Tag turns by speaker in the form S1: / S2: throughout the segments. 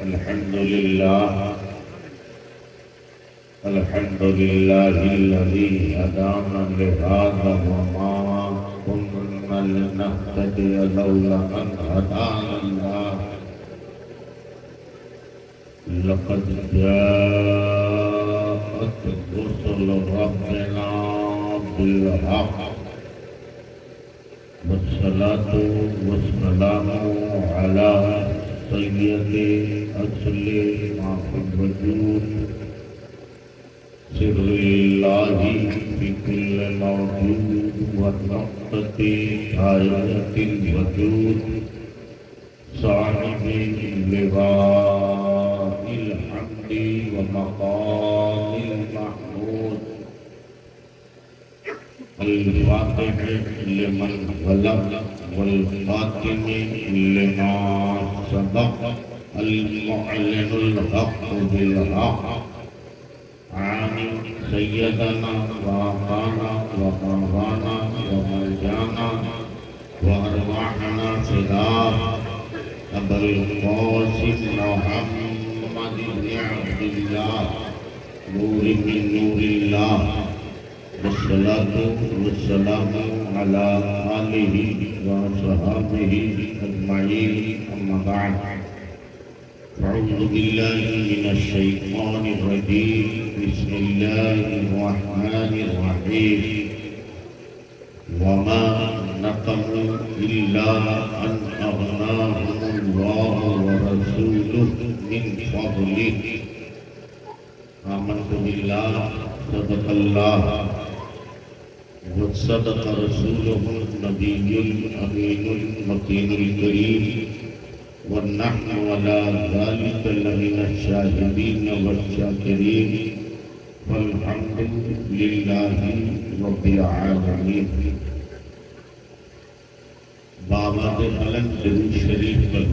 S1: الحمد لله الذي هدانا لهذا وما كنا لنهتدي لولا أن هدانا الله لقد جاءت رسل ربنا بالحق والصلاة والسلام على سيد أصل ما في الوجود سر الله في كل موجود ونقطة آية الوجود صاحب لواء الحمد ومقام المحمود الفاتح لمن غلب والخاتم لما سبق المعلن الحق بالحق عامل سيدنا وأخانا وقربانا ومرجانا وأرواحنا فداه أبا القاسم محمد بن عبد الله نور من نور الله والصلاة والسلام على آله وصحبه أجمعين أما بعد أعوذ بالله من الشيطان الرجيم بسم الله الرحمن الرحيم وما نقموا إلا أن أغناهم الله ورسوله من فضله آمنت بالله صدق الله وصدق رسوله النبي الأمين المكين الكريم ونحن على ذلك لمن الشاهدين والشاكرين والحمد لله رب العالمين. بابد علم درود شریف پر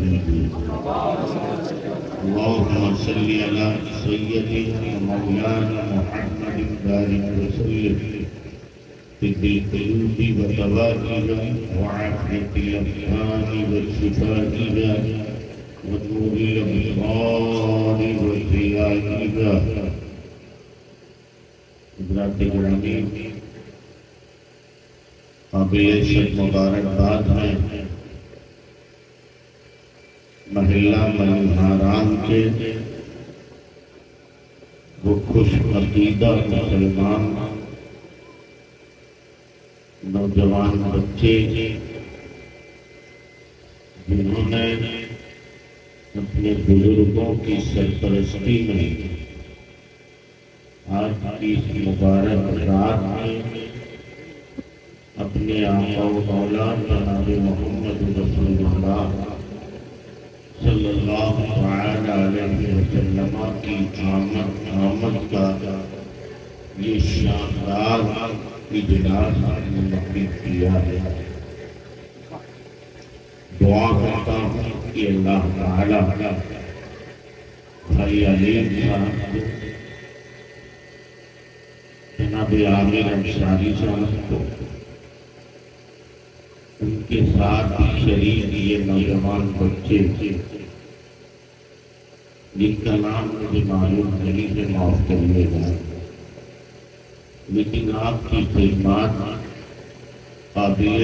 S1: اللهم صل على سيدنا مولانا محمد بارك وسلم طب القلوب وتوابها وعافية الأبدان وشفائها ونور الأبصار وضيائها. حضرات گرامی، قابل عزت مبارکباد ہے محلہ ملہاران کے وہ خوش عقیدہ مسلمان نوجوان بچے جنہوں نے اپنے بزرگوں کی سرپرستی میں آج کی اس مبارک رات میں اپنے آقا و مولا جناب محمد رسول اللہ صلی اللہ علیہ وسلم کی آمد کا یہ شاندار اجلاس منعقد کیا ہے. دعا کرتا ہوں کہ اللہ تعالی بھائی علیم صاحب کو، جناب عامر انصاری صاحب کو، ان کے ساتھ شریک یہ نوجوان بچے جن کا نام مجھے معلوم نہیں سے معاف کریے گا، لیکن آپ کی خدمات قابل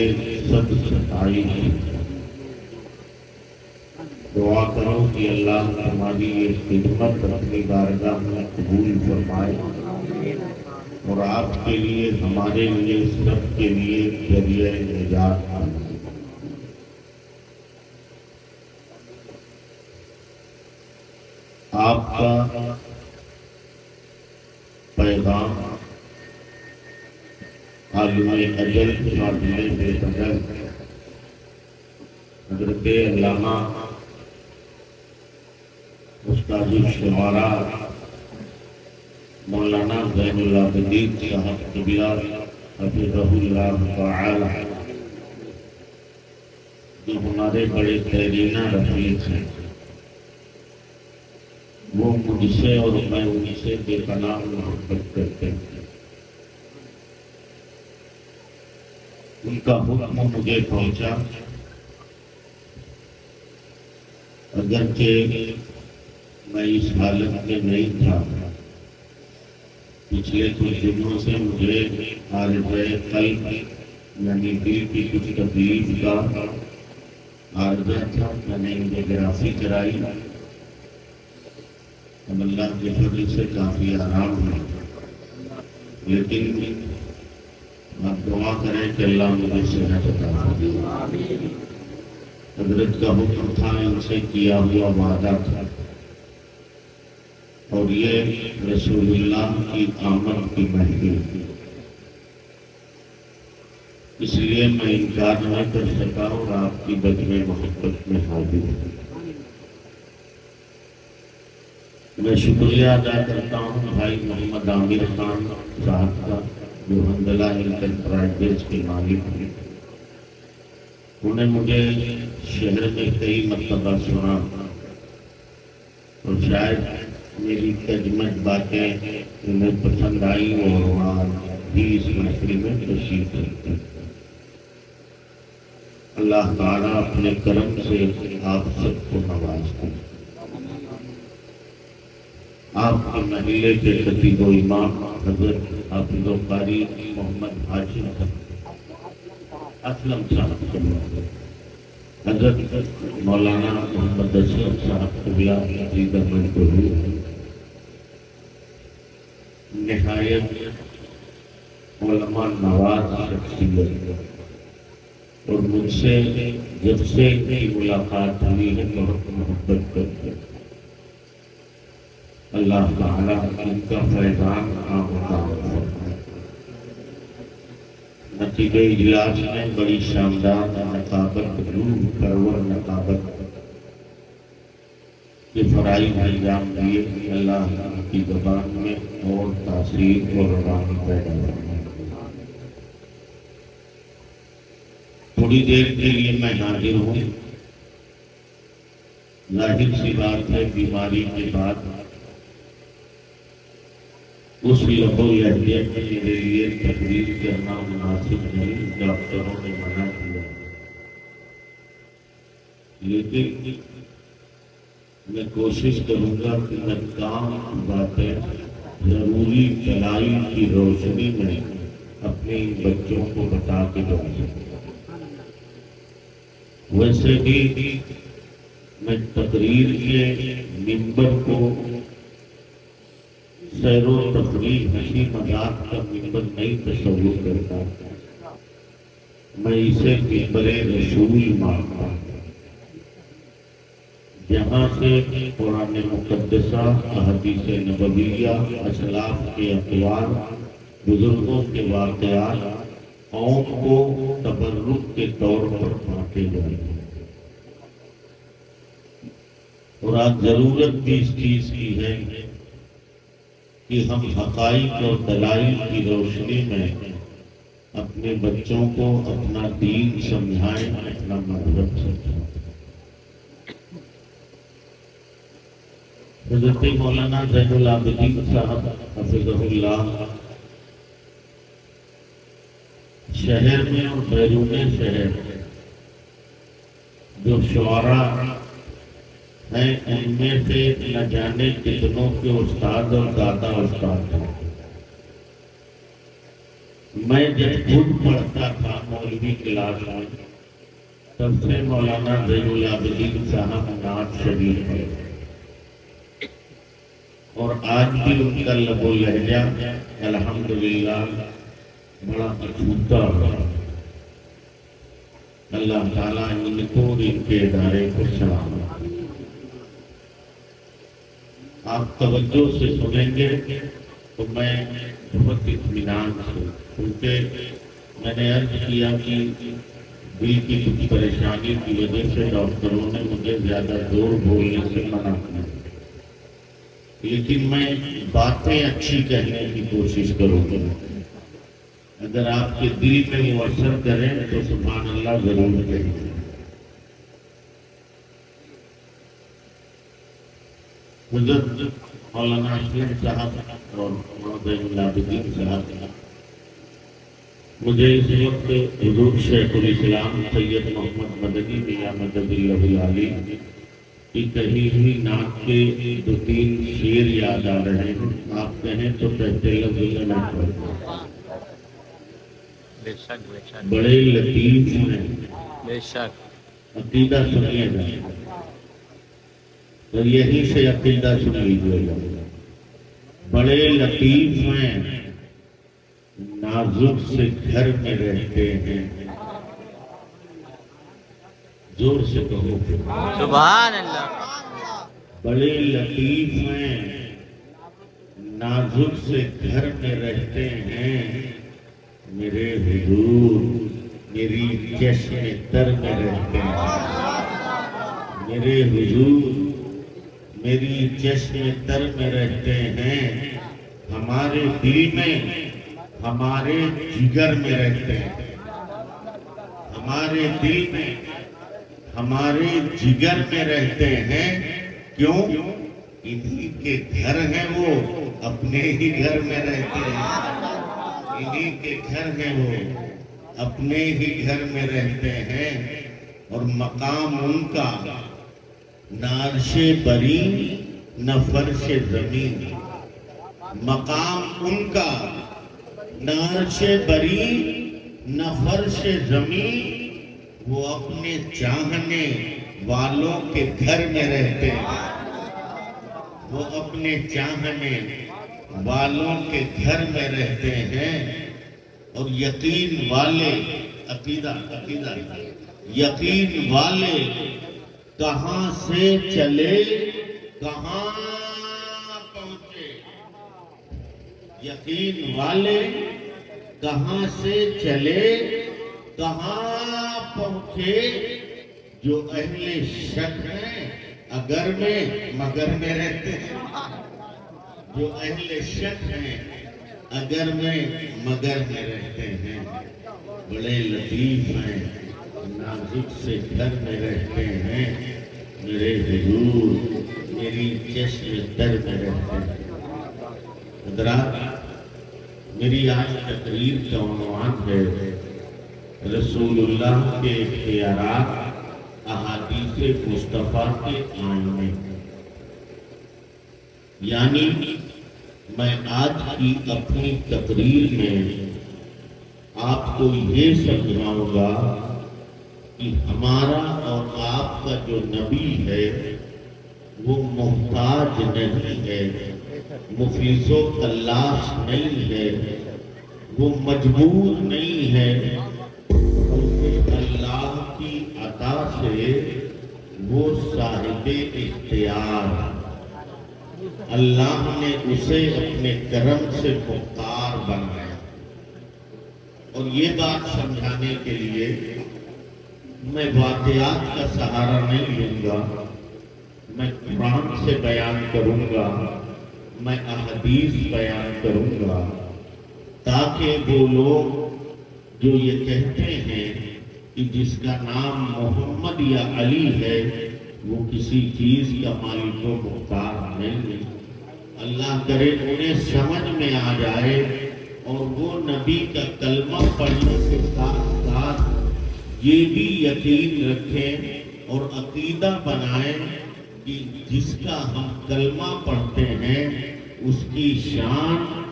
S1: سب ستائش ہے. دعا کرو کہ اللہ ہماری یہ خدمت اپنی بارگاہ میں قبول فرمائے اور آپ کے لیے، ہمارے لیے، سب کے لیے ذریعہ نجات ہے. آپ کا پیغام عالم اجل فاضل بے بدل حضرت علامہ استاد الشعراء مولانا زین العابدین صاحب قبلہ حفظہ اللہ تعالی، جو ہمارے بڑے دیرینہ رفیق ہیں، وہ مجھ سے اور میں ان سے بے پناہ محبت کرتے ہیں. ان کا حکم مجھے پہنچا، اگرچہ میں اس حالت میں نہیں تھا. پچھلے کچھ دنوں سے مجھے عارض قلب یعنی دل کی کچھ تکلیف کا عارضہ تھا. میں نے انجیوگرافی کرائی. اب اللہ کے فضل سے کافی آرام ہے. لیکن آپ دعا کریں کہ اللہ مجھے صحت عطا فرمائے. حضرت کا حکم تھا، ان سے کیا ہوا وعدہ تھا، اور یہ رسول اللہ کی آمد کی محفل تھی. اس لیے میں انکار نہ کر سکا اور آپ کی بد میں محبت میں حاضر ہوں. میں شکریہ ادا کرتا ہوں بھائی محمد عامر خان صاحب کا، جو حنظلہ انٹرپرائزز کے مالک ہیں. انہوں نے مجھے شہر میں کئی مرتبہ سنا اور شاید میری کجمج باتیں انہیں پسند آئی اور وہاں بھی اس محفل میں تشریف رکھتے. اللہ تعالیٰ اپنے کرم سے آپ سب کو نوازتے. آپ کے محلے کے خطیب و امام حضرت حافظ و قاری محمد ہاشم اسلم صاحب کو، حضرت مولانا محمد اسلم صاحب قبلہ عزیز احمد بہو، نہایت علماء نواز شخصیت، اور مجھ سے جب سے کی ملاقات ہوئی ہے بہت محبت کرتے. اللہ تعالیٰ ان کا فیضان عام ہوتا ہے. نتیجہ اجلاس میں بڑی شاندار نقابت، روح پرور نقابت کے فرائض انجام دیے. اللہ کی زبان میں اور تاثیر اور روانی پیدا کرنا. تھوڑی دیر کے لیے میں حاضر ہوں. ظاہر سی بات ہے بیماری کے بعد اس لب و لہجے میں میرے لیے تقریر کرنا مناسب نہیں. ڈاکٹروں نے منع کیا، لیکن میں کوشش کروں گا کہ میں تمام باتیں ضروری دلائل کی روشنی میں اپنے بچوں کو بتا کے جاؤں. ویسے بھی میں تقریر کے منبر کو سیر و تفریح ہنسی مذاق کا منبر نہیں تصور کرتا. میں اسے منبر رسول مانتا ہوں، جہاں سے قرآن مقدسہ، احادیث نبویہ، اسلاف کے اقوال، بزرگوں کے واقعات قوم کو تبرک کے طور پر بانٹے جائیں. اور آج ضرورت بھی اس چیز کی ہے کہ ہم حقائق اور دلائل کی روشنی میں اپنے بچوں کو اپنا دین سمجھائیں، اپنا مذہب سمجھائیں. حضرت مولانا زین العابدین صاحب حفظہ اللہ شہر میں اور بیرون شہر جو شعراء ہیں، ان میں سے نہ جانے کتنوں کے استاد اور دادا استاد ہیں. میں جب خود پڑھتا تھا مولوی کلاس میں، تب سے مولانا زین العابدین صاحب نعت شریف ہے، اور آج بھی ان کا لب و لہجہ الحمدللہ بڑا اچھوتا ہے. اللہ تعالیٰ ان کو اور ان کے ادارے کو سلام. آپ توجہ سے سنیں گے تو میں بہت اطمینان سے، کیونکہ میں نے عرض کیا کہ دل کی کچھ پریشانی کی وجہ سے ڈاکٹروں نے مجھے زیادہ زور بولنے سے منع کیا، لیکن میں باتیں اچھی کہنے کی کوشش کروں گا. اگر آپ کے دل میں وہ اثر کریں تو سبحان اللہ ضرور کہیں. حضرت مولانا اسلم صاحب اور زین العابدین صاحب مجھے اس وقت حضور شیخ الاسلام سید محمد مدنی میاں مدد اللہ علی کہ کہیں ہوئی نعت کے 2-3 شعر یاد آ رہے ہیں، آپ کہیں تو کہتے لفظ نہ پڑھتے۔
S2: بے شک بے شک
S1: بڑے لطیف ہیں،
S2: بے شک
S1: عقیدہ سنیے گا اور یہیں سے عقیدہ سن لیجیے گا۔ بڑے لطیف ہیں، نازک سے گھر میں رہتے ہیں، زور سے کہو۔
S2: سبحان اللہ۔
S1: بڑے لطیف ہیں، نازک سے گھر میں رہتے ہیں، میرے حضور میری چشم تر میں رہتے ہیں، میرے حضور میری چشم تر میں رہتے ہیں، ہمارے دل میں ہمارے جگر میں رہتے ہیں، ہمارے دل میں ہمارے جگر میں رہتے ہیں۔ کیوں؟ انہی کے گھر ہیں، وہ اپنے ہی گھر میں رہتے ہیں، انہی کے گھر ہیں، وہ اپنے ہی گھر میں رہتے ہیں، اور مقام ان کا نہ عرش بری نہ فرش زمین، مقام ان کا نہ عرش بری نہ فرش زمین، وہ اپنے چاہنے والوں کے گھر میں رہتے ہیں، وہ اپنے چاہنے والوں کے گھر میں رہتے ہیں، اور یقین والے عقیدہ یقین والے کہاں سے چلے کہاں پہنچے، یقین والے کہاں سے چلے کہاں پہنچے، جو اہل شک ہیں اگر میں مگر میں رہتے ہیں، جو اہل شک ہیں اگر میں مگر میں رہتے ہیں، بڑے لطیف ہیں، نازک سے گھر میں رہتے ہیں، میرے حضور میری چشم تر میں رہتے ہیں۔ حضرات، میری آج تقریر کا عنوان ہے رسول اللہ کے اختیارات احادیث مصطفیٰ کے آئینے، یعنی میں آج کی اپنی تقریر میں آپ کو یہ سمجھاؤں گا کہ ہمارا اور آپ کا جو نبی ہے وہ محتاج نہیں ہے، مفلس و کلاش نہیں ہے، وہ مجبور نہیں ہے، بلکہ اللہ کی عطا سے وہ صاحب اختیار، اللہ نے اسے اپنے کرم سے مختار بنایا۔ اور یہ بات سمجھانے کے لیے میں واقعات کا سہارا نہیں لوں گا، میں قرآن سے بیان کروں گا، میں احادیث بیان کروں گا، تاکہ وہ لوگ جو یہ کہتے ہیں کہ جس کا نام محمد یا علی ہے وہ کسی چیز کا مالک و مختار نہیں، اللہ کرے انہیں سمجھ میں آ جائے اور وہ نبی کا کلمہ پڑھنے کے ساتھ ساتھ یہ بھی یقین رکھیں اور عقیدہ بنائیں کہ جس کا ہم کلمہ پڑھتے ہیں اس کی شان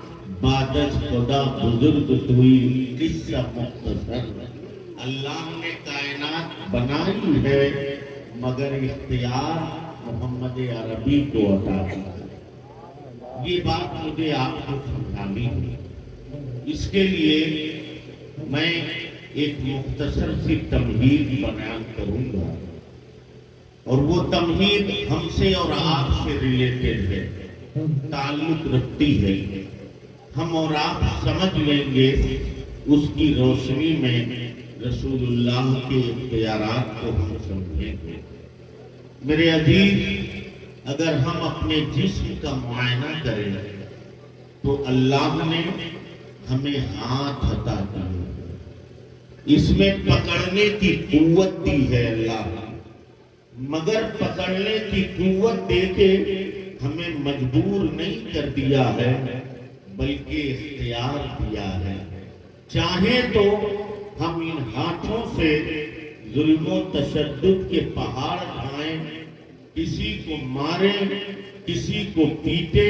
S1: بادج خدا بزرگ ہوئی، قصہ مختصر، اللہ نے کائنات بنائی ہے مگر اختیار محمد عربی کو عطا کیا۔ یہ بات مجھے آپ کو سمجھانی ہے، اس کے لیے میں ایک مختصر سی تمہید بیان کروں گا، اور وہ تمہید ہم سے اور آپ سے ریلیٹڈ ہے، تعلق رکھتی ہے، ہم اور آپ سمجھ لیں گے، اس کی روشنی میں رسول اللہ کے اختیارات کو ہم سمجھیں گے۔ میرے عزیز، اگر ہم اپنے جسم کا معائنہ کریں تو اللہ نے ہمیں ہاتھ عطا کیا، اس میں پکڑنے کی قوت دی ہے اللہ، مگر پکڑنے کی قوت دے کے ہمیں مجبور نہیں کر دیا ہے بلکہ اختیار دیا ہے۔ چاہیں تو ہم ان ہاتھوں سے ظلم و تشدد کے پہاڑ ڈھائیں، کسی کو مارے، کسی کو پیٹے،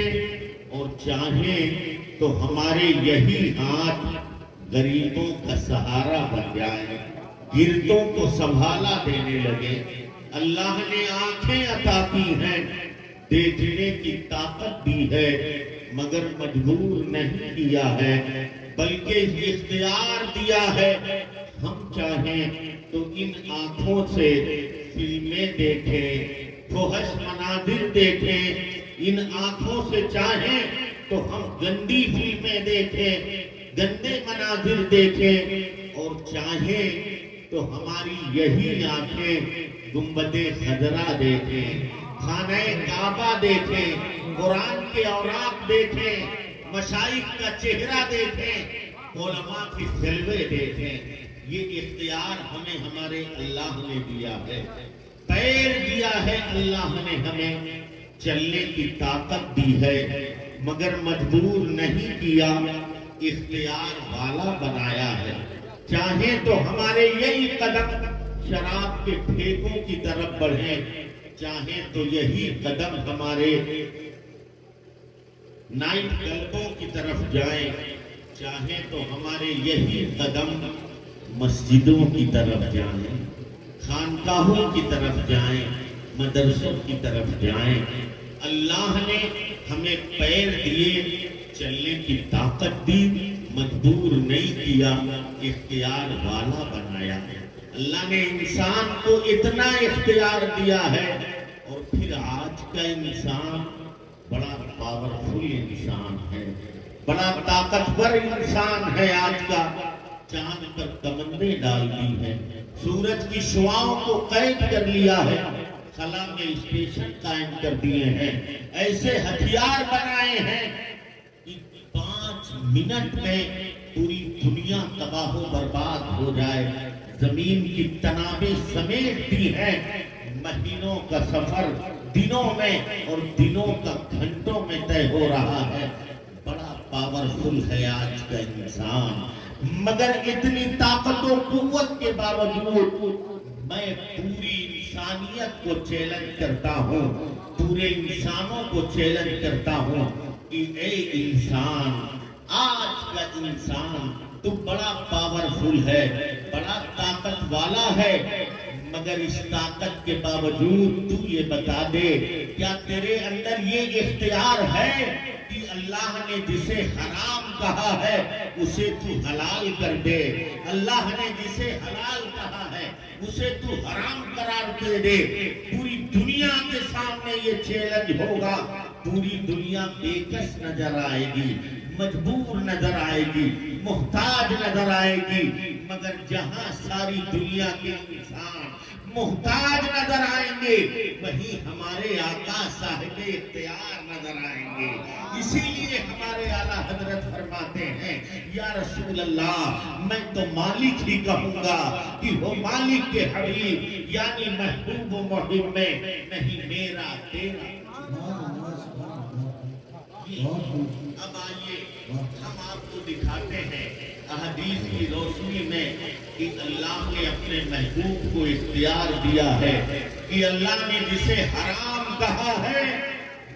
S1: اور چاہیں تو ہمارے یہی ہاتھ غریبوں کا سہارا بن جائے، گردوں کو سنبھالا دینے لگے۔ اللہ نے آنکھیں عطا کی ہیں، دیکھنے کی طاقت دی ہے، مگر مجبور نہیں کیا ہے، بلکہ اختیار دیا ہے۔ ہم چاہیں تو ان آنکھوں سے فلمیں دیکھیں، فحش مناظر دیکھیں، ان آنکھوں سے چاہیں تو ہم گندی فلمیں دیکھیں، گندے مناظر دیکھیں، اور چاہیں تو ہماری یہی آنکھیں گنبد خضرا دیکھیں، خانہ کعبہ دیکھیں، قرآن کے اوراق دیکھیں، مشائخ کا چہرہ دیکھیں، علماء کے جلوے دیکھیں۔ یہ اختیار ہمیں ہمارے اللہ نے دیا ہے، پیر دیا ہے اللہ نے ہمیں، چلنے کی طاقت دی ہے، مگر مجبور نہیں کیا، اختیار والا بنایا ہے۔ چاہیں تو ہمارے یہی قدم شراب کے ٹھیکوں کی طرف بڑھیں، چاہیں تو یہی قدم ہمارے نائٹ کلبوں کی طرف جائیں، چاہیں تو ہمارے یہی قدم مسجدوں کی طرف جائیں، خانقاہوں کی طرف جائیں، مدرسوں کی طرف جائیں۔ اللہ نے ہمیں پیر دیے، چلنے کی طاقت دی، مجبور نہیں کیا، اختیار والا بنایا۔ اللہ نے انسان کو اتنا اختیار دیا ہے، اور پھر آج کا انسان بڑا پاورفل انسان ہے، بڑا طاقتور انسان ہے۔ آج کا چاند پر کمندیں ڈال دی ہیں، سورج کی شعاؤں کو قید کر لیا ہے، خلا میں اسٹیشن قائم کر دیے ہیں، ایسے ہتھیار بنائے ہیں کہ 5 منٹ میں پوری دنیا تباہ و برباد ہو جائے۔ زمین کی تنابیں سمیٹ دی ہیں، مہینوں کا سفر دنوں میں اور دنوں کا گھنٹوں میں طے ہو رہا ہے۔ بڑا پاورفل ہے آج کا انسان، مگر اتنی طاقت و قوت کے باوجود میں پوری انسانیت کو چیلنج کرتا ہوں، پورے انسانوں کو چیلنج کرتا ہوں کہ اے انسان، آج کا انسان تو بڑا پاورفل ہے، بڑا طاقت والا ہے، مگر اس طاقت کے باوجود تو یہ بتا دے، کیا تیرے اندر یہ اختیار ہے کہ اللہ نے جسے حرام کہا ہے اسے تو حلال کر دے، اللہ نے جسے حلال کہا ہے اسے تو حرام قرار دے دے؟ پوری دنیا کے سامنے یہ چیلنج ہوگا، پوری دنیا بے کس نظر آئے گی، مجبور نظر آئے گی، محتاج نظر آئے گی، مگر جہاں ساری دنیا کے انسان محتاج نظر آئیں گے، وہیں ہمارے آقا صاحب اختیار نظر آئیں گے۔ اسی لیے ہمارے اعلیٰ حضرت فرماتے ہیں، یا رسول اللہ، میں تو مالک ہی کہوں گا کہ وہ مالک کے حبیب، یعنی محبوب و محب میں نہیں میرا تیرا۔ اب آئیے ہم آپ کو دکھاتے ہیں احادیث کی روشنی میں کہ اللہ نے اپنے محبوب کو اختیار دیا ہے کہ اللہ نے جسے حرام کہا ہے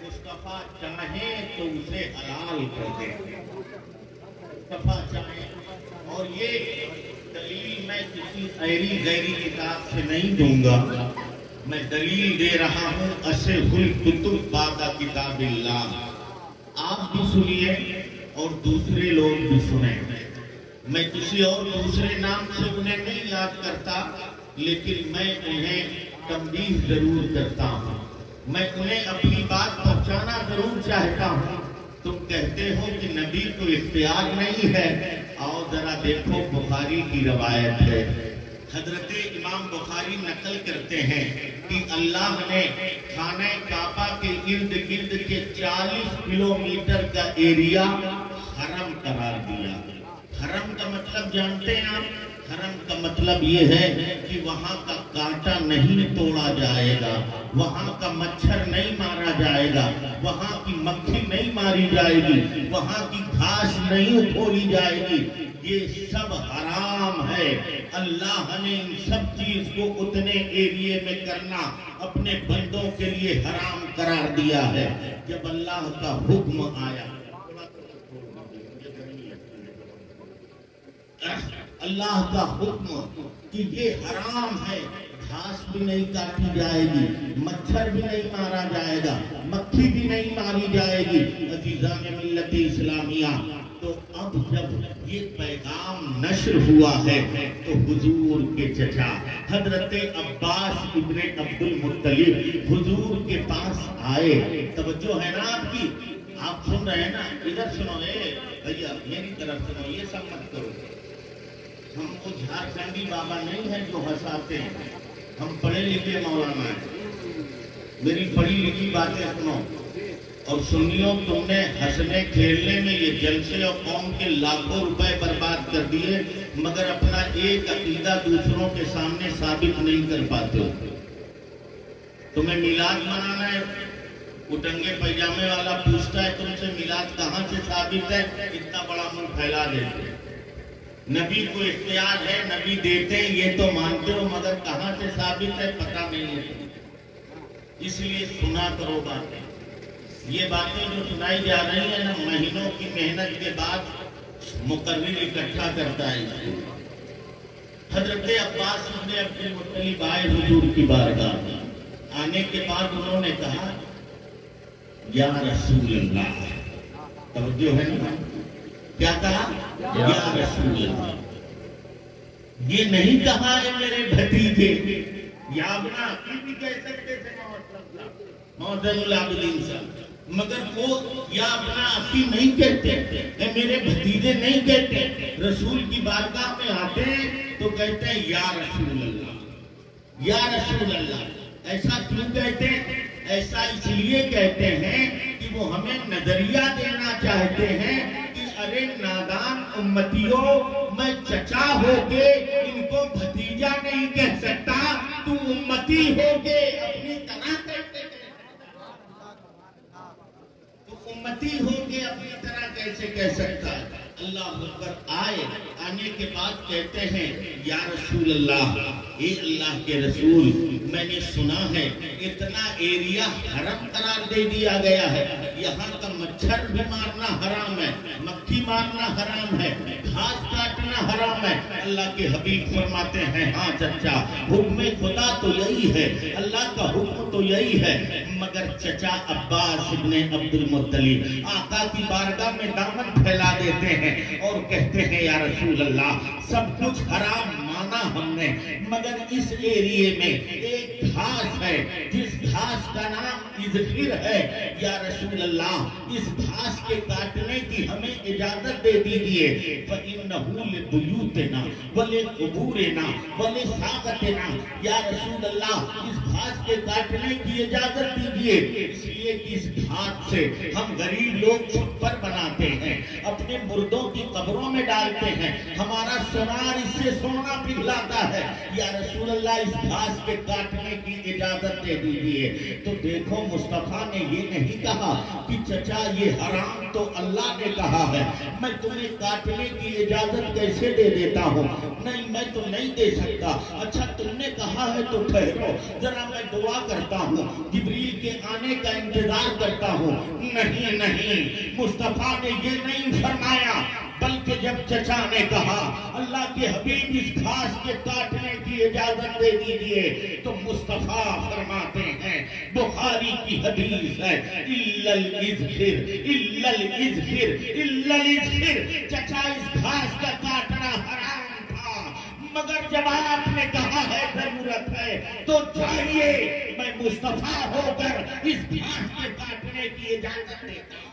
S1: مصطفیٰ چاہے تو اسے حلال کر دے، مصطفیٰ چاہے۔ اور یہ دلیل میں کسی ایری غیری کتاب سے نہیں دوں گا، میں دلیل دے رہا ہوں اصح الکتب بعد کتاب اللہ۔ آپ بھی سنیے اور دوسرے لوگ بھی سنیں۔ میں کسی اور دوسرے نام سے انہیں نہیں یاد کرتا، لیکن میں انہیں تنبیہ ضرور کرتا ہوں، میں انہیں اپنی بات پہنچانا ضرور چاہتا ہوں۔ تم کہتے ہو کہ نبی کو اختیار نہیں ہے، آؤ ذرا دیکھو بخاری کی روایت ہے، حضرت امام بخاری نقل کرتے ہیں کہ اللہ نے خانہ کعبہ کے ارد گرد کے 40 کلومیٹر کا ایریا حرم قرار دیا۔ حرم کا مطلب جانتے ہیں آپ؟ حرم کا مطلب یہ ہے کہ وہاں کا کانٹا نہیں توڑا جائے گا، وہاں کا مچھر نہیں مارا جائے گا، وہاں کی مکھی نہیں ماری جائے گی، وہاں کی گھاس نہیں اکھوڑی جائے گی، یہ سب حرام ہے۔ اللہ نے ان سب چیز کو اتنے ایریے میں کرنا اپنے بندوں کے لیے حرام قرار دیا ہے۔ جب اللہ کا حکم آیا، اللہ کا حکم کہ یہ حرام ہے، گھاس بھی نہیں کاٹی جائے گی، مچھر بھی نہیں مارا جائے گا، مکھی بھی نہیں ماری جائے گی۔ عزیزان ملت اسلامیہ، تو اب جب یہ پیغام نشر ہوا ہے تو حضور کے چچا حضرت عباس ابن عبد المطلب حضور کے پاس آئے۔ توجہ ہے نا آپ کی؟ آپ سن رہے ہیں نا؟ ادھر سنو، بھیا میری طرف سنو، یہ سب مت کرو۔ ہم وہ جھارکھنڈی بابا نہیں ہیں جو ہنساتے ہیں، ہم پڑھے لکھے مولانا ہیں۔ میری پڑھی لکھی باتیں سنو، اور سنیو، تم نے ہنسنے کھیلنے میں یہ جلسے اور قوم کے لاکھوں روپے برباد کر دیے، مگر اپنا ایک عقیدہ دوسروں کے سامنے ثابت نہیں کر پاتے ہو۔ تمہیں میلاد منانا ہے، وہ ٹنگے پیجامے والا پوچھتا ہے تم سے میلاد کہاں سے ثابت ہے، اتنا بڑا منہ پھیلا دیتے ہیں۔ نبی کو اختیار ہے، نبی دیتے ہیں، یہ تو مانتے ہو، مگر کہاں سے ثابت ہے پتہ نہیں ہے۔ اس لیے سنا کرو باتیں، یہ باتیں جو سنائی جا رہی ہیں نا، مہینوں کی محنت کے بعد مقرر اکٹھا کرتا ہے۔ حضرت عباس ابن عبد المطلب آئے حضور کی بارگاہ میں، آنے کے بعد انہوں نے کہا یا رسول اللہ، توجہ ہے نا؟ کیا کہا؟ یا رسول اللہ۔ یہ نہیں کہا ہے میرے بھتیجے، یا ابنا بھی کہہ سکتے تھے محمد العابدین صاحب، مگر وہ یا ابنا اخی نہیں کہتے، میرے بھتیجے نہیں کہتے۔ رسول کی بارگاہ میں آتے ہیں تو کہتے ہیں یا رسول اللہ، یا رسول اللہ۔ ایسا کیوں کہتے ہیں؟ ایسا اس لیے کہتے ہیں کہ وہ ہمیں نظریہ دینا چاہتے ہیں کہ ارے نادان امتیوں، میں چچا ہو کے ان کو بھتیجا نہیں کہہ سکتا، تو امتی ہو کے اپنی طرح کہتے ہیں، تو امتی ہو کے اپنی طرح کیسے کہہ سکتا ہے؟ اللہ اکبر۔ آنے کے بعد کہتے ہیں یا رسول اللہ، اے اللہ کے رسول، میں نے سنا ہے اتنا ایریا حرم قرار دے دیا گیا ہے، یہاں کا مچھر بھی مارنا حرام ہے، مکھی مارنا حرام ہے، گھاس کاٹنا حرام ہے۔ اللہ کے حبیب فرماتے ہیں ہاں چچا، حکم خدا تو یہی ہے، اللہ کا حکم تو یہی ہے، مگر چچا عباس ابن عبد المطلب آقا کی بارگاہ میں دامن پھیلا دیتے ہیں اور کہتے ہیں یا رسول اللہ، سب کچھ حرام مانا ہم نے، مگر اس ایریے میں ایک گھاس ہے جس گھاس کا نام اذخر ہے، یا رسول اللہ اس گھاس کے کاٹنے کی ہمیں اجازت دے دیجئے، فَإِنَّهُ لِبُيُوتِنَا وَلِقُبُورِنَا وَلِسَاقَتِنَا، یا رسول اللہ اس گھاس کے کاٹنے کی اجازت دیجئے، اس لیے کہ اس گھاس سے ہم غریب لوگ چھپر بناتے ہیں، اپنے مردوں کی قبروں میں ڈالتے ہیں، ہمارا سونار اس سے سونا پگھلاتا ہے، یا رسول اللہ اس گھاس کے کاٹنے کی اجازت دے دیجئے۔ تو دیکھو مصطفیٰ نے یہ نہیں کہا کہ چچا یہ حرام تو اللہ نے کہا ہے، میں تمہیں کاٹنے کی اجازت کیسے دے دیتا ہوں؟ نہیں، میں تو نہیں دے سکتا۔ اچھا تم نے کہا ہے تو ٹھہرو، ذرا میں دعا کرتا ہوں، جبریل کے آنے کا انتظار کرتا ہوں۔ نہیں نہیں، مصطفیٰ نے یہ نہیں فرمایا، بلکہ جب چچا نے کہا اللہ کے حبیب اس گھاس کے کاٹنے کی اجازت دے دیجئے، تو مصطفیٰ فرماتے ہیں، بخاری کی حدیث ہے، اِلَّا الْإِذْخِرِ اِلَّا الْإِذْخِرِ اِلَّا الْإِذْخِرِ، چچا اس گھاس کا کاٹنا حرام تھا، مگر جب آپ نے کہا ہے ضرورت ہے تو چاہیے، میں مصطفیٰ ہو کر اس گھاس کے کاٹنے کی اجازت دیتا ہوں،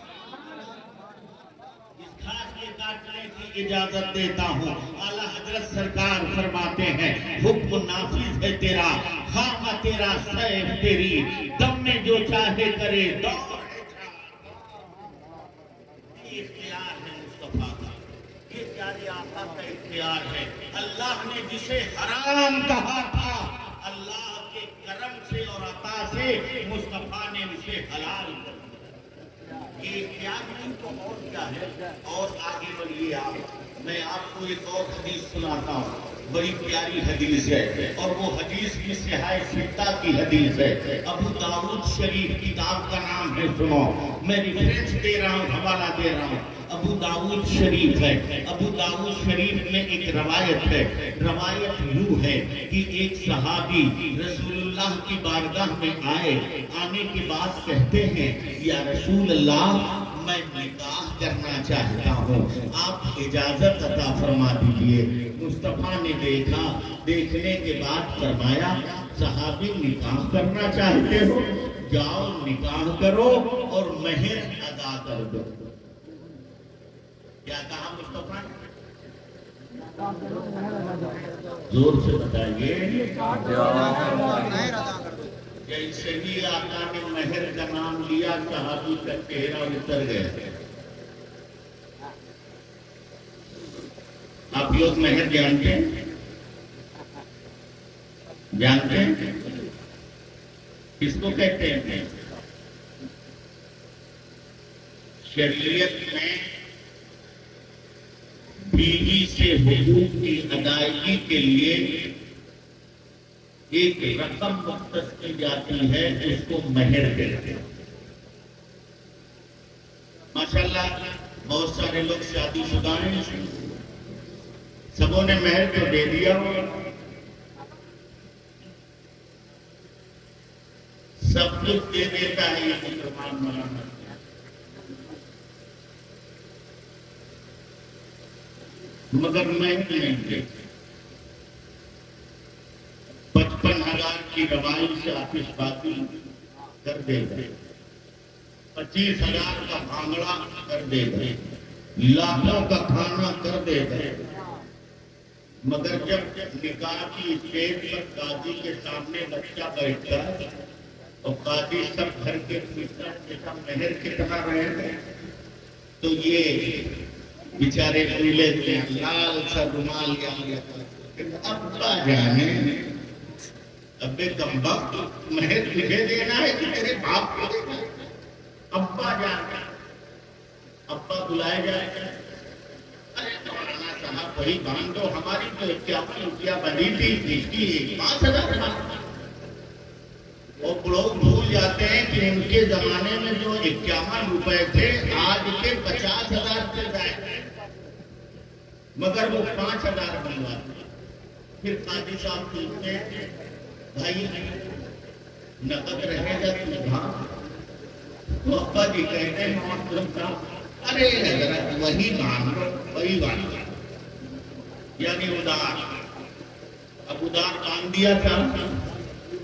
S1: گھاس کے کاٹنے کی اجازت دیتا ہوں۔ اعلیٰ حضرت سرکار فرماتے ہیں حکم نافذ ہے تیرا، خامہ تیرا سیف تیری، دم میں جو چاہے کرے دور ہے یہ اختیار ہے مصطفیٰ کا، یہ پیارے آقا کا اختیار اختیار ہے. اللہ نے جسے حرام کہا تھا اللہ کے کرم سے اور عطا سے مصطفیٰ نے اسے حلال کر دیا. یہ اختیار نہیں تو اور کیا ہے. اور آگے بڑھیے آپ. میں آپ کو ایک اور حدیث سناتا ہوں, بڑی پیاری حدیث ہے اور وہ حدیث کی صحیح ستہ کی حدیث ہے. ابو داؤد شریف کتاب کا نام ہے, سنو میں ریفرنس دے رہا ہوں, حوالہ دے رہا ہوں. ابو داؤد شریف ہے. ابو داؤد شریف میں ایک روایت ہے. روایت یوں ہے کہ ایک صحابی رسول اللہ کی بارگاہ میں آئے. آنے کے بعد کہتے ہیں یا رسول اللہ میں نکاح کرنا چاہتا ہوں, آپ اجازت عطا فرما دیجئے. مصطفیٰ نے دیکھا, دیکھنے کے بعد فرمایا صحابی نکاح کرنا چاہتے ہو, جاؤ نکاح کرو اور مہر ادا کر دو. کیا کہا مصطفیٰ نے؟ زور سے بتائیے. جیسے ہی آقا نے مہر کا نام لیا صحابی کا چہرہ اتر گیا. آپ لوگ مہر جانتے ہیں؟ جانتے ہیں کس کو کہتے ہیں؟ شریعت میں بیوی سے حقوق کی ادائیگی کے لیے ایک رقم مختص کی جاتی ہے جس کو مہر کہتے ہیں. ماشاءاللہ بہت سارے لوگ شادی شدہ ہیں, سبوں نے مہر تو دے دیا, سب کچھ دے دیتا ہے یہ مسلمان مولانا, مگر میں نہیں دے. 55,000 کی روائی سے آتش بازی کر دے گئے, 25,000 کا بھانگڑا کر دے گئے, لاکھوں کا کھانا کر دے گئے. مگر جب نکاح کی اسٹیج پر قاضی کے سامنے بچہ بیٹھتا ہے تو قاضی سب گھر کے پیچھے مہر کتنا رہے گا, تو یہ بیچارے پیلے سے لال سا رومال ابا جانے ابے کم وقت مہر تجھے دینا ہے کہ تیرے باپ کو دینا ہے. ابا جانا, ابا بلائے جائے گا. ارے مولانا صاحب وہی باندھ دو, ہماری تو 51 روپیہ بنی تھی, اس کی 5,000. وہ لوگ بھول جاتے ہیں کہ ان کے زمانے میں جو 51 روپے تھے آج کے 50,000 سے زائد, مگر وہ 5,000 بنواتے. پھر قاضی صاحب پوچھتے ہیں بھائی نقد رہے گا کہ ہاں, تو ابا جی کہتے ہیں محترم صاحب ارے حضرت وہی باندھ لو, وہی باندھ لو, یعنی ادار. اب ادار باندھ دیا تھا.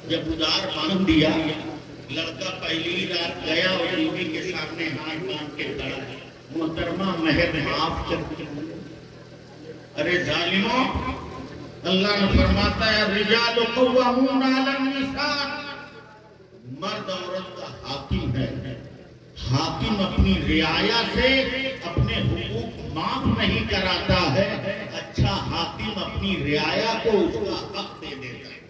S1: جب ادار باندھ دیا لڑکا پہلی رات گیا اور بیوی کے سامنے ہاتھ باندھ کے کھڑا, محترمہ مہر معاف کر دی. ارے ظالموں, اللہ نے فرماتا ہے الرجال قوامون علی النساء, مرد عورت کا حاکم ہے. حاکم اپنی رعایا سے اپنے حقوق معاف نہیں کراتا ہے, اچھا حاکم اپنی رعایا کو اس کا حق دے دیتا ہے.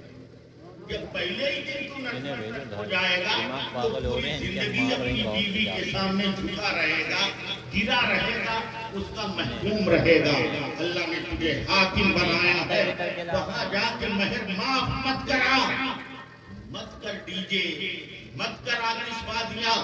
S1: جب پہلے ہی دن تو نصرت ہو جائے گا تو پوری زندگی اپنی بیوی کے سامنے جھکا رہے گا, گرا رہے گا, اس کا محکوم رہے گا. اللہ نے تجھے حاکم بنایا ہے, وہاں جا کے مہر معاف مت کرا, مت کر دیجئے, مت کر آتش بازیاں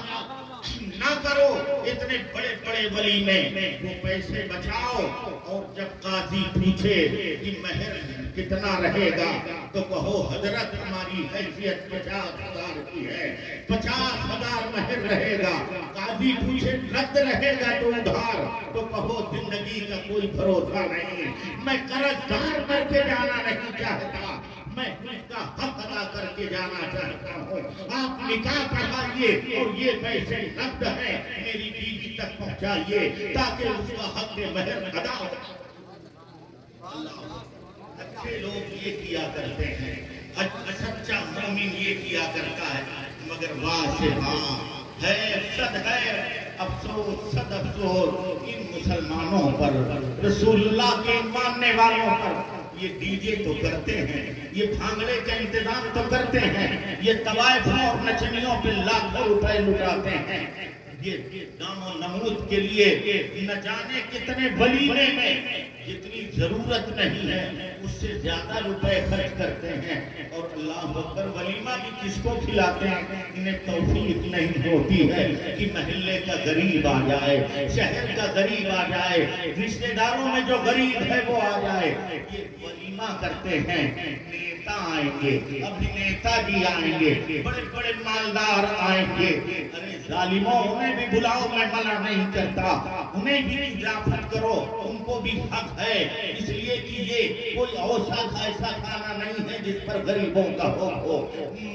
S1: نہ کرو. اتنے بڑے بڑے ولی میں وہ پیسے بچاؤ, اور جب قاضی پوچھے کہ مہر کتنا رہے گا تو کہو حضرت ہماری حیثیت 50,000 کی ہے, 50,000 مہر رہے گا. قاضی پوچھے رد رہے گا تو ادھار, تو کہو زندگی کا کوئی بھروسہ نہیں, میں قرض دار کر کے جانا نہیں چاہتا, میں اس کا حق ادا کر کے جانا چاہتا ہوں. آپ نکاح پڑھائیے اور یہ پیسے نقد ہیں میری بیوی تک پہنچائیے تاکہ اس کا حق مہر ادا ہو. اچھے لوگ یہ کیا کرتے ہیں, سچا مومن یہ کیا کرتا ہے, مگر واہ سے ہاں ہے صد ہے افسوس صد افسوس ان مسلمانوں پر، رسول اللہ کے ماننے والوں پر۔ یہ ڈی جے تو کرتے ہیں، یہ بھانگڑے کا انتظام تو کرتے ہیں، یہ طوائفوں اور نچنیوں پہ لاکھوں روپے لٹاتے ہیں، یہ نام و نمود کے لیے نہ جانے کتنے ولیمے میں جتنی ضرورت نہیں ہے اس سے زیادہ روپے خرچ کرتے ہیں، اور اللہ اکبر ولیمہ بھی کس کو کھلاتے ہیں؟ انہیں توفیق نہیں ہوتی ہے کہ محلے کا غریب آ جائے، شہر کا غریب آ جائے، رشتہ داروں میں جو غریب ہے وہ آ جائے۔ یہ ولیمہ کرتے ہیں، نیتا آئیں گے، ابھینیتا جی آئیں گے، بڑے بڑے مالدار آئیں گے، ارے ظالموں انہیں بھی بلاؤ، میں منع نہیں کرتا، انہیں بھی اضافت کرو، ان کو بھی حق ہے، اس لیے کہ یہ کوئی ایسا کھانا نہیں ہے جس پر غریبوں کا حق ہو،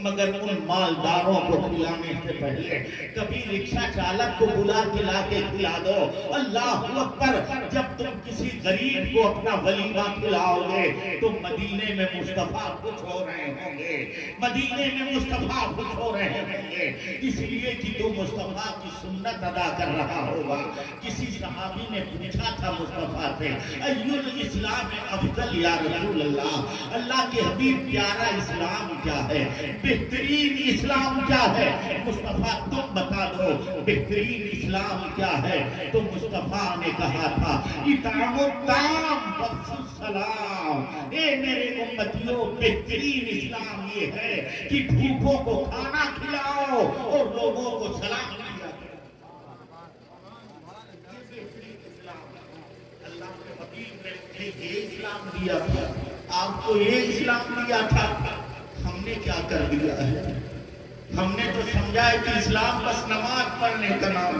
S1: مگر ان مالداروں کو کھلانے سے پہلے کبھی رکشہ چالک کو بلا کے لا کے کھلا دو۔ اللہ اکبر، جب تم کسی غریب کو اپنا ولیمہ کھلاؤ گے تو مدینے میں مصطفیٰ خوش ہو رہے ہوں گے، مدینے میں مصطفیٰ خوش ہو رہے ہوں گے، اس لیے کہ تو مصطفیٰ کی سنت ادا کر رہا ہوگا۔ کسی صحابی نے پوچھا تھا مصطفیٰ سے، ایُّ الاسلام افضل یا رسول اللہ، اللہ کے حبیب پیارا اسلام کیا ہے، بہترین اسلام کیا ہے؟ مصطفیٰ تم بتا دو بہترین اسلام کیا ہے؟ تو مصطفیٰ نے کہا تھا اطعام الطعام وافشوا السلام، اے میرے امتیوں بہترین اسلام یہ ہے کہ بھوکوں کو کھانا کھلاؤ اور لوگوں کو سلام کیا۔ اللہ کے حبیب نے مجھے یہ اسلام دیا تھا، آپ کو یہ اسلام دیا تھا، ہم نے کیا کر دیا ہے؟ ہم نے تو سمجھا ہے کہ اسلام بس نماز پڑھنے کا نام،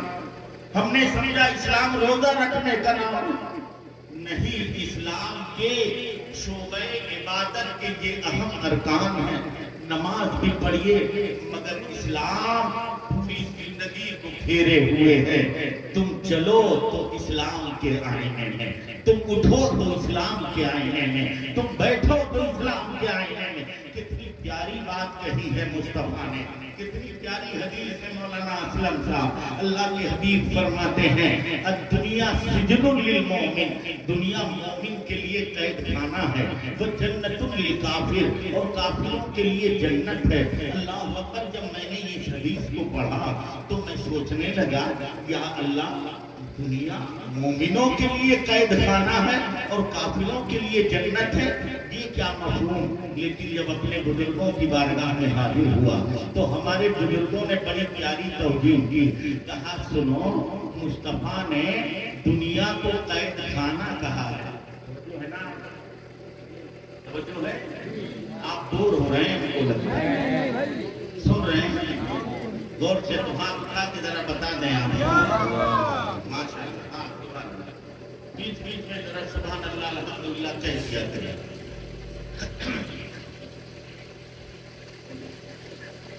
S1: ہم نے سمجھا اسلام روزہ رکھنے کا نام، نہیں، اسلام کے شعبہ عبادت کے یہ اہم ارکان ہیں۔ نماز بھی پڑھیے مگر اسلام پوری زندگی کو گھیرے ہوئے ہے، تم چلو تو اسلام کے آئینے میں، تم اٹھو تو اسلام کے آئینے میں، تم بیٹھو تو اسلام کے آئینے میں۔ کتنی پیاری بات کہی ہے مصطفیٰ نے، کتنی پیاری حدیث ہے مولانا اسلم صاحب۔ اللہ کے حبیب فرماتے ہیں الدنیا سجن للمومن، دنیا مومن کے لیے قید خانہ ہے، وہ جنت للکافر، اور کافروں کے لیے جنت ہے۔ اللہ اکبر، جب میں نے یہ حدیث کو پڑھا تو میں سوچنے لگا یا اللہ، دنیا مومنوں کے لیے قید خانہ ہے اور کافروں کے لیے جنت ہے، یہ کیا مفہوم؟ لیکن جب اپنے بزرگوں کی بارگاہ میں حاضر ہوا تو ہمارے بزرگوں نے بڑی پیاری توجیہ کی، کہا سنو، مصطفیٰ نے دنیا کو قید خانہ کہا ہے، توجہ ہے؟ آپ دور ہو رہے ہیں، کو لگتا ہے سن رہے ہیں، غور سے تو ہاتھ اٹھا کے ذرا بتا دیں آپ، بیچ بیچ میں ذرا سبحان اللہ الحمدللہ کہہ دیا کریں۔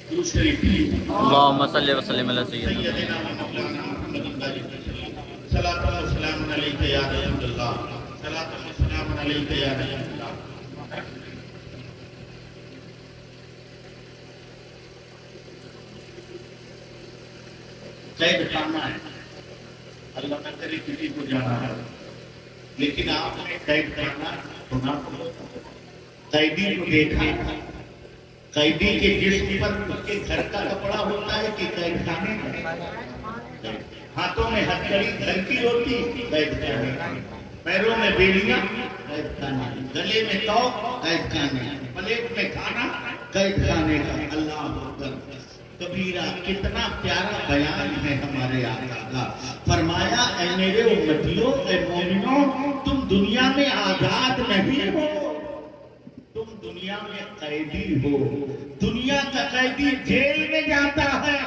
S1: دوسری
S2: اللہم صلی وسلم علی سیدنا
S1: صلاۃ و سلام علیک یا رسول اللہ، صلاۃ و سلام علیک یا رسول اللہ۔ قید خانہ ہے، اللہ نہ کرے کسی کو جانا ہے، لیکن آپ نے قید خانہ سنا، قیدی کو دیکھا، قیدی کے جسم پر اس کے گھر کا کپڑا ہوتا ہے کہ قید خانے کا؟ ہاتھوں میں ہتھکڑی گھر کی ہوتی، قید خانے، پیروں میں بیڑیاں، قید خانے، گلے میں توق، قید خانے، پلیٹ میں کھانا، قید خانے کا۔ اللہ اکبر کبیرہ، کتنا پیارا بیان ہے ہمارے آقا کا۔ فرمایا اے میرے امتیوں، اے مومنوں، تم دنیا میں آزاد نہیں ہو، تم دنیا میں قیدی ہو۔ دنیا کا قیدی جیل میں جاتا ہے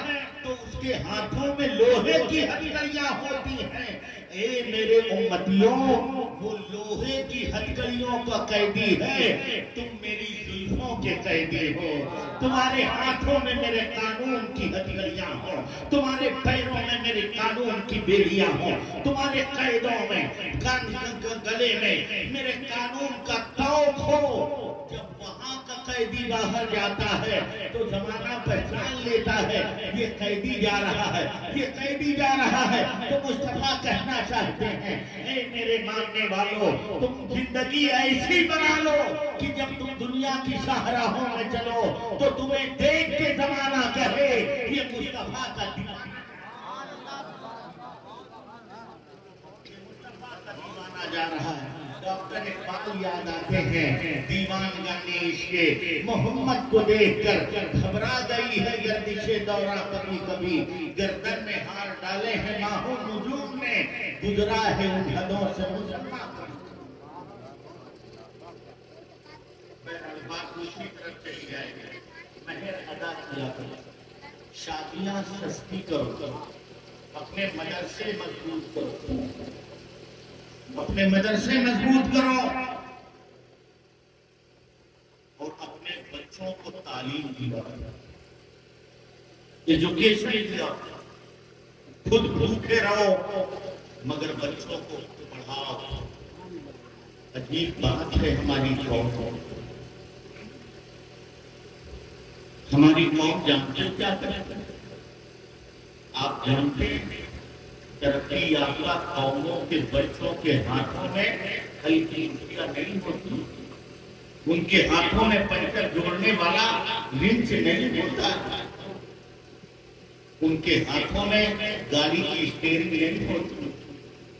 S1: تو اس کے ہاتھوں میں لوہے کی ہتھکڑیاں ہوتی ہیں۔ اے میرے امتیوں، وہ لوہے کی ہتھکڑیوں کا قیدی ہے، تم میری زلفوں کے قیدی ہو۔ تمہارے ہاتھوں میں میرے قانون کی ہتھکڑیاں ہوں، تمہارے پیروں میں میرے قانون کی بیڑیاں ہوں، تمہارے قیدوں میں، گلے میں میرے قانون کا توق ہو۔ جب وہاں کا قیدی باہر جاتا ہے تو زمانہ پہچان لیتا ہے یہ قیدی جا رہا ہے، یہ قیدی جا رہا ہے، تو مصطفیٰ کہنا چاہتے ہیں اے میرے ماننے والوں، تم زندگی ایسی بنا لو کہ جب تم دنیا کی شاہراہوں میں چلو تو تمہیں دیکھ کے زمانہ کہے یہ مصطفیٰ کا دیوانہ جا رہا ہے۔ ڈاکٹر اقبال یاد آتے ہیں، دیوان گانے عشق محمد کو دیکھ کر گھبرا گئی ہے گردش دورہ، کبھی کبھی گردن میں ہار ڈالے ہیں ماہوں نجوم نے، گزرا ہے ان حدوں سے مسلمان۔ بات دوسری طرف چلی جائے گی، مہر ادا کیا کرو، شادیاں سستی کرو، اپنے مدرسے مضبوط کرو، اپنے مدرسے مضبوط کرو اور اپنے بچوں کو تعلیم دلاؤ، ایجوکیشن دلاؤ۔ خود بھوکے رہو مگر بچوں کو پڑھاؤ۔ عجیب بات ہے ہماری قوم، ہماری قوم جانتے ہیں کیا کرتے ہیں؟ آپ جانتے ہیں ترقی یافتہ قوموں کے بچوں کے ہاتھوں میں ہلکی انگلیاں نہیں ہوتی، ان کے ہاتھوں میں پنچر جوڑنے والا رنچ نہیں ہوتا، ان کے ہاتھوں میں گاڑی کی اسٹیئرنگ نہیں ہوتی،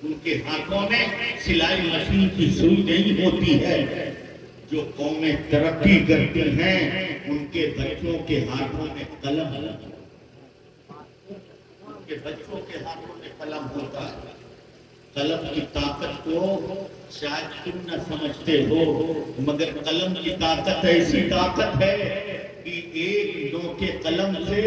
S1: ان کے ہاتھوں میں سلائی مشین کی سوئی نہیں ہوتی ہے۔ جو قومیں ترقی کرتی ہیں ان کے بچوں کے ہاتھوں میں قلم کہ بچوں کے ہاتھوں میں قلم ہوتا ہے۔ قلم کی طاقت کو شاید تم نہ سمجھتے ہو مگر قلم کی طاقت ایسی طاقت ہے کہ ایک نو کے قلم سے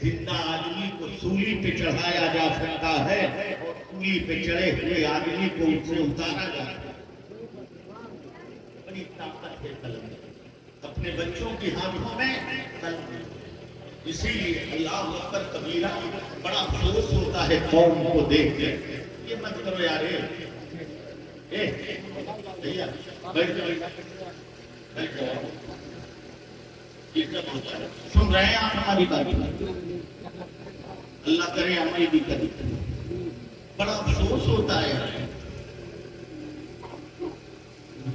S1: زندہ آدمی کو سولی پہ چڑھایا جا سکتا ہے اور سولی پہ چڑھے ہوئے آدمی کو اس سے اتارا جا سکتا ہے۔ بڑی طاقت ہے قلم، اپنے بچوں کے ہاتھوں میں قلم۔ اسی لیے اللہ اکبر کبیرہ بڑا افسوس ہوتا ہے قوم کو دیکھ کے، یہ مت کرو یار، سن رہے ہیں آپ ہماری بات؟ اللہ کرے ہماری بھی کری۔ بڑا افسوس ہوتا ہے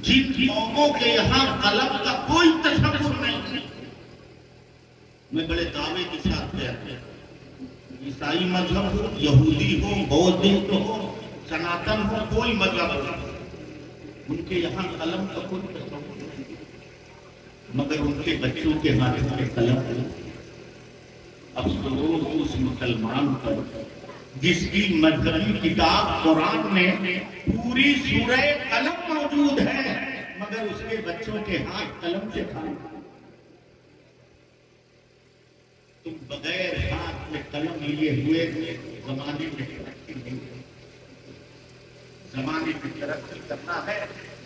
S1: جن قوموں کے یہاں قلم کا کوئی تصور نہیں ہے۔ میں بڑے دعوے کے ساتھ کہتا ہوں، عیسائی مذہب ہو، یہودی ہو، بودھ ہو، سناتن ہو، کوئی مذہب ہو، ان کے یہاں قلم کا کوئی تصور نہیں، مگر ان کے بچوں کے ہاتھوں میں قلم ہے۔ افسوس اس مسلمان پر جس کی مذہبی کتاب قرآن میں پوری سورہ قلم موجود ہے مگر اس کے بچوں کے ہاتھ قلم سے کھائے۔ تم بغیر ہاتھ میں قلم لیے ہوئے زمانے میں ترقی نہیں ہے۔ زمانے میں ترقی کرنا ہے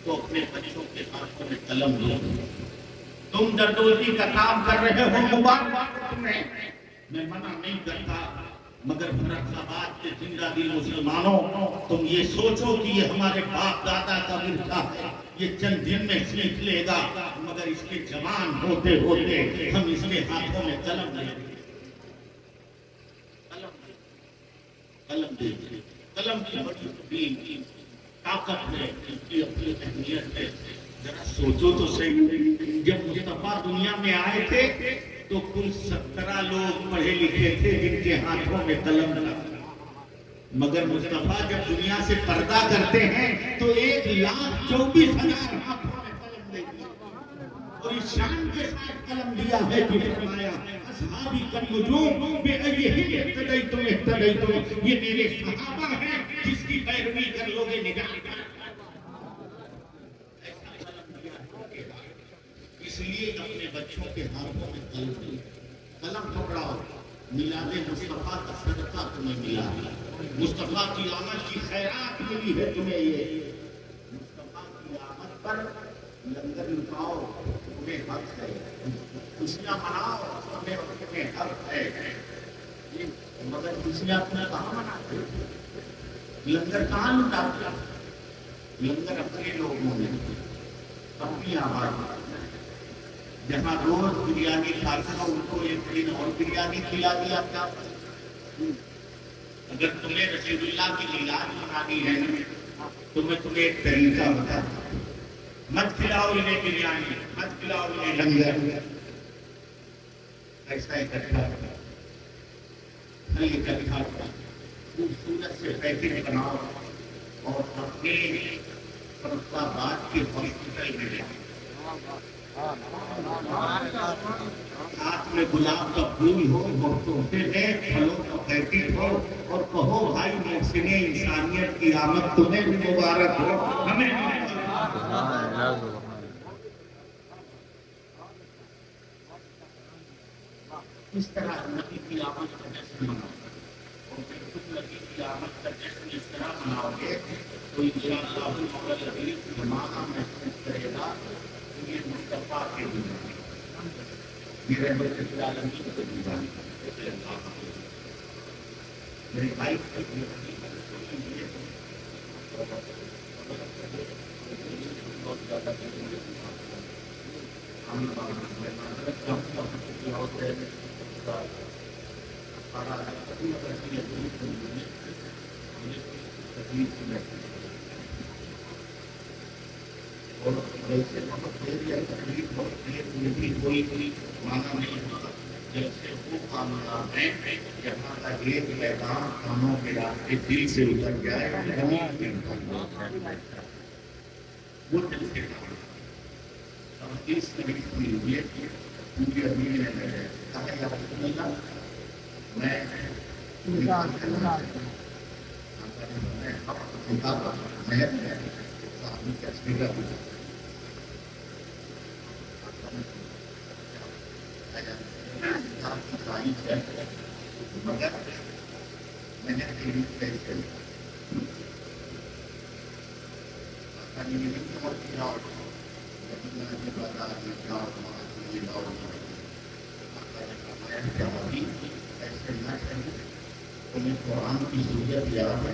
S1: تو اپنے بچوں کے ہاتھوں میں قلم لو۔ تم دردوزی کا کام کر رہے ہو، مبارک تمہیں، میں منع نہیں کرتا، مگر فرق آباد کے زندہ دل مسلمانوں تم یہ سوچو کہ یہ ہمارے باپ دادا کا ورثہ ہے، یہ چند دن میں سیکھ لے گا، مگر اس کے جوان ہوتے ہوتے ہم اس کے ہاتھوں میں قلم لیں گے۔ قلم دے، قلم کی بڑی طاقت ہے، اس کی اپنی اہمیت ہے۔ ذرا سوچو تو صحیح، جب مصطفیٰ دنیا میں آئے تھے تو کل 17 لوگ پڑھے لکھے تھے جن کے ہاتھوں میں قلم تھا، مگر مصطفیٰ جب دنیا سے پردہ کرتے ہیں تو 1,24,000 ہاتھوں میں قلم دے دیا اور اس شان کے ساتھ قلم دیا ہے کہ فرمایا اصحابی کالنجوم بأیہم اہتدیتم اہتدیتم، یہ میرے صحابہ ہیں جس کی پیروی کر لوگے نجات پائیں۔ اس لیے اپنے بچوں کے ہاتھوں میں قلم پکڑاؤ۔ میلاد مصطفیٰ کا صدقہ تمہیں ملا، مصطفیٰ کی آمد کی خیرات ملی ہے تمہیں، یہ مصطفیٰ کی آمد پر لنگر لٹاؤ، تمہیں حق ہے، خوشیاں مناؤ، تمہیں حق ہے، مگر خوشیاں اپنا کہاں مناتے؟ لنگر کہاں لٹاتے؟ لنگر اپنے لوگوں میں، اپنی آباد جہاں روز بریانی کھاتے ہو ان کو ایک دن اور بریانی کھلا دیا تھا. اگر تمہیں رسول اللہ کی میلاد منانی ہے تو میں تمہیں ایک طریقہ بتاتا ہوں. مت کھلاؤ انہیں بریانی, مت کھلاؤ انہیں لنگر, ایسا اکٹھا خوبصورت سے پیکٹ بناؤ اور اپنے فرقہ باد کے ہاسپٹل میں لے ہاتھ میں گلاب کا پھول ہو اور تحفے میں پھلوں کا پیکٹ ہو اور کہو بھائی محسن انسانیت کی آمد تمہیں بھی مبارک ہو, ہمیں بھی مبارک ہو. اس طرح نبی کی آمد کا جشن مناؤ اور بالکل نبی کی آمد کا جشن اس طرح مناؤ گے تو انشاءاللہ العزیز زمانہ محسوس کرے گا کہ یہ مصطفیٰ کے دیوانے, یہ رحمت العالمین کے دیوانے. میرے بھائی کوئی مانا نہیں ہوتا جیسے وہ کامیاب ہیں جہاں کا ایک پیغام کانوں کے راستے دل سے اتر جائے وہ دل سے اس طریقے کے لیے پوری ابھی میں کہا یا رسول اللہ میں مگر میں نے تیری پیش کری ایسے نہ چاہیے تمہیں قرآن کی ضرورت یاد ہے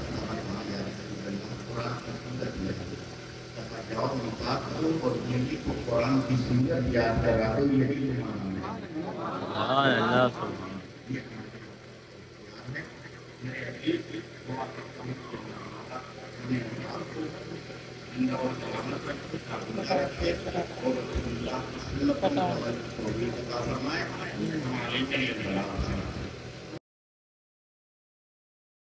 S1: قرآن کی ضرورت ہے کہا جاؤ نکاح کرو اور بیوی کو قرآن کی ضرورت یاد کرا دو, یہی مانا ہے. اور